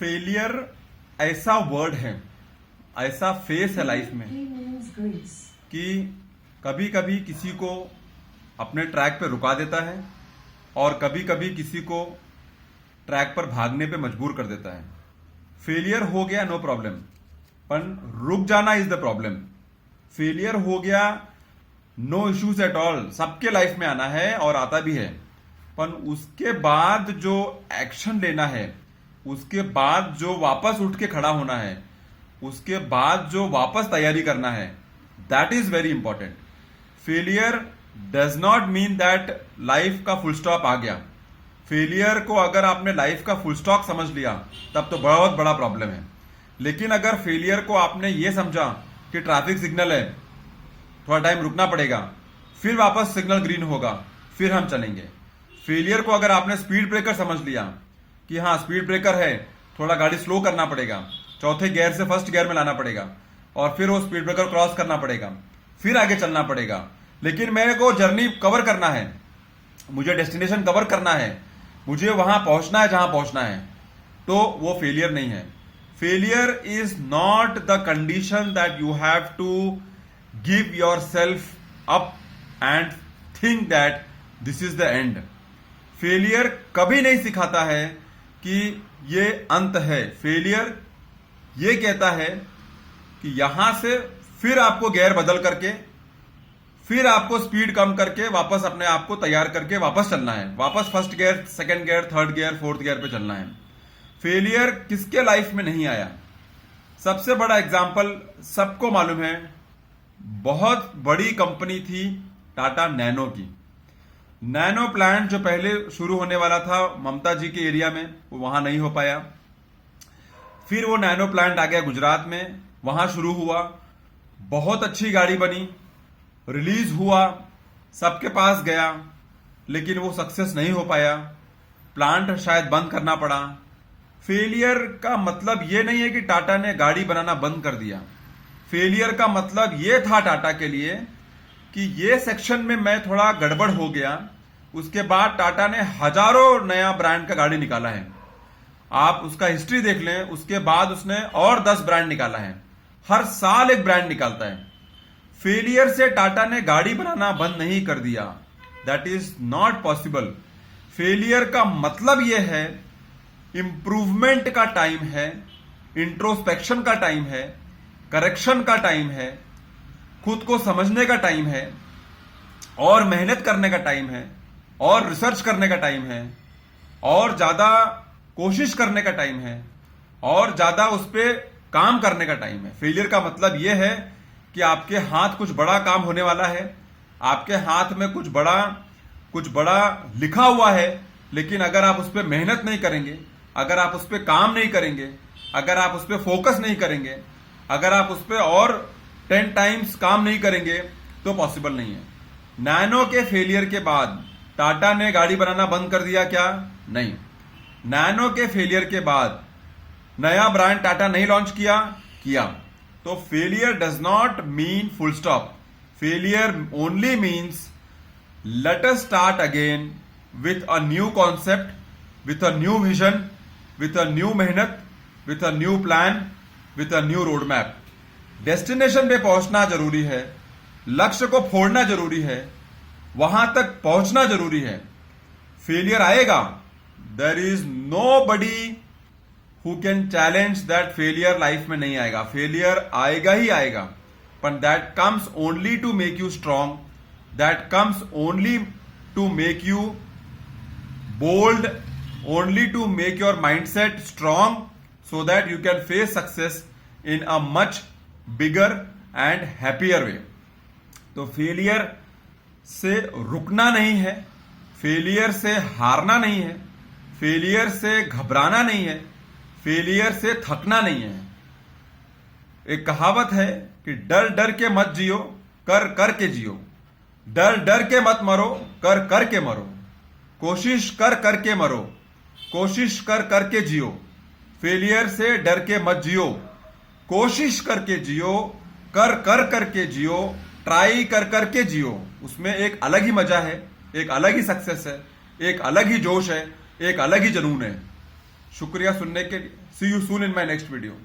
Failure ऐसा word है, ऐसा फेस है लाइफ में कि कभी कभी किसी को अपने ट्रैक पे रुका देता है और कभी कभी किसी को ट्रैक पर भागने पे मजबूर कर देता है। फेलियर हो गया नो प्रॉब्लम, पर रुक जाना इज द प्रॉब्लम। फेलियर हो गया नो इश्यूज एट ऑल, सबके लाइफ में आना है और आता भी है, पर उसके बाद जो एक्शन लेना है, उसके बाद जो वापस उठ के खड़ा होना है, उसके बाद जो वापस तैयारी करना है, that is very important. Failure does not mean that life का फुल स्टॉप आ गया। फेलियर को अगर आपने लाइफ का फुल स्टॉप समझ लिया तब तो बहुत बड़ा प्रॉब्लम है। लेकिन अगर फेलियर को आपने ये समझा कि ट्रैफिक सिग्नल है, थोड़ा टाइम रुकना पड़ेगा, फिर वापस सिग्नल ग्रीन होगा, फिर हम चलेंगे। फेलियर को अगर आपने स्पीड ब्रेकर समझ लिया कि हाँ स्पीड ब्रेकर है, थोड़ा गाड़ी स्लो करना पड़ेगा, चौथे गियर से फर्स्ट गियर में लाना पड़ेगा और फिर वो स्पीड ब्रेकर क्रॉस करना पड़ेगा, फिर आगे चलना पड़ेगा, लेकिन मेरे को जर्नी कवर करना है, मुझे डेस्टिनेशन कवर करना है, मुझे वहां पहुंचना है जहां पहुंचना है, तो वो फेलियर नहीं है। Failure is not the condition that you have to give your self up and think that this is the end. Failure कभी नहीं सिखाता है कि ये अंत है। फेलियर ये कहता है कि यहां से फिर आपको गियर बदल करके, फिर आपको स्पीड कम करके वापस अपने आप को तैयार करके वापस चलना है, वापस first gear, second gear, third gear, fourth gear पे चलना है। फेलियर किसके लाइफ में नहीं आया? सबसे बड़ा एग्जांपल सबको मालूम है, बहुत बड़ी कंपनी थी टाटा नैनो की। नैनो प्लांट जो पहले शुरू होने वाला था ममता जी के एरिया में, वो वहां नहीं हो पाया। फिर वो नैनो प्लांट आ गया गुजरात में, वहां शुरू हुआ, बहुत अच्छी गाड़ी बनी, रिलीज हुआ, सबके पास गया, लेकिन वो सक्सेस नहीं हो पाया, प्लांट शायद बंद करना पड़ा। फेलियर का मतलब ये नहीं है कि टाटा ने गाड़ी बनाना बंद कर दिया। फेलियर का मतलब ये था टाटा के लिए कि ये सेक्शन में मैं थोड़ा गड़बड़ हो गया। उसके बाद टाटा ने हजारों नया ब्रांड का गाड़ी निकाला है। आप उसका हिस्ट्री देख लें, उसके बाद उसने और 10 ब्रांड निकाला है, हर साल एक ब्रांड निकालता है। फेलियर से टाटा ने गाड़ी बनाना बंद नहीं कर दिया, that is not possible. Failure का मतलब यह है इंप्रूवमेंट का टाइम है, इंट्रोस्पेक्शन का टाइम है, करेक्शन का टाइम है, खुद को समझने का टाइम है, और मेहनत करने का टाइम है, और रिसर्च करने का टाइम है, और ज्यादा कोशिश करने का टाइम है, और ज्यादा उस पर काम करने का टाइम है। फेलियर का मतलब यह है कि आपके हाथ कुछ बड़ा काम होने वाला है, आपके हाथ में कुछ बड़ा लिखा हुआ है, लेकिन अगर आप उस पर मेहनत नहीं करेंगे, अगर आप उस पर काम नहीं करेंगे, अगर आप उस पर फोकस नहीं करेंगे, अगर आप उस पर और 10 टाइम्स काम नहीं करेंगे, तो पॉसिबल नहीं है। नैनो के फेलियर के बाद टाटा ने गाड़ी बनाना बंद कर दिया क्या? नहीं। नैनो के फेलियर के बाद नया ब्रांड टाटा नहीं लॉन्च किया। तो failure does not mean full stop. Failure only means let us start again with a new concept, with a new vision, with a new मेहनत, with a new plan, with a new road map. Destination पे पहुंचना जरूरी है, लक्ष्य को फोड़ना जरूरी है, वहां तक पहुंचना जरूरी है। फेलियर आएगा, there is nobody who can challenge that failure life में नहीं आएगा। फेलियर आएगा ही आएगा, पर that comes only to make you strong, that comes only to make you bold, only to make your mindset strong, so that you can face success in a much bigger and happier way। तो failure से रुकना नहीं है, failure से हारना नहीं है, failure से घबराना नहीं है, फेलियर से थकना नहीं है। एक कहावत है कि डर डर के मत जियो, कर कर के जियो। डर डर के मत मरो, कर कर के मरो। कोशिश कर कर के मरो, कोशिश कर कर के जियो। फेलियर से डर के मत जियो, कोशिश करके जियो, कर कर करके जियो, ट्राई कर करके जियो। उसमें एक अलग ही मजा है, एक अलग ही सक्सेस है, एक अलग ही जोश है, एक अलग ही जुनून है। शुक्रिया सुनने के लिए। See you soon in my next video.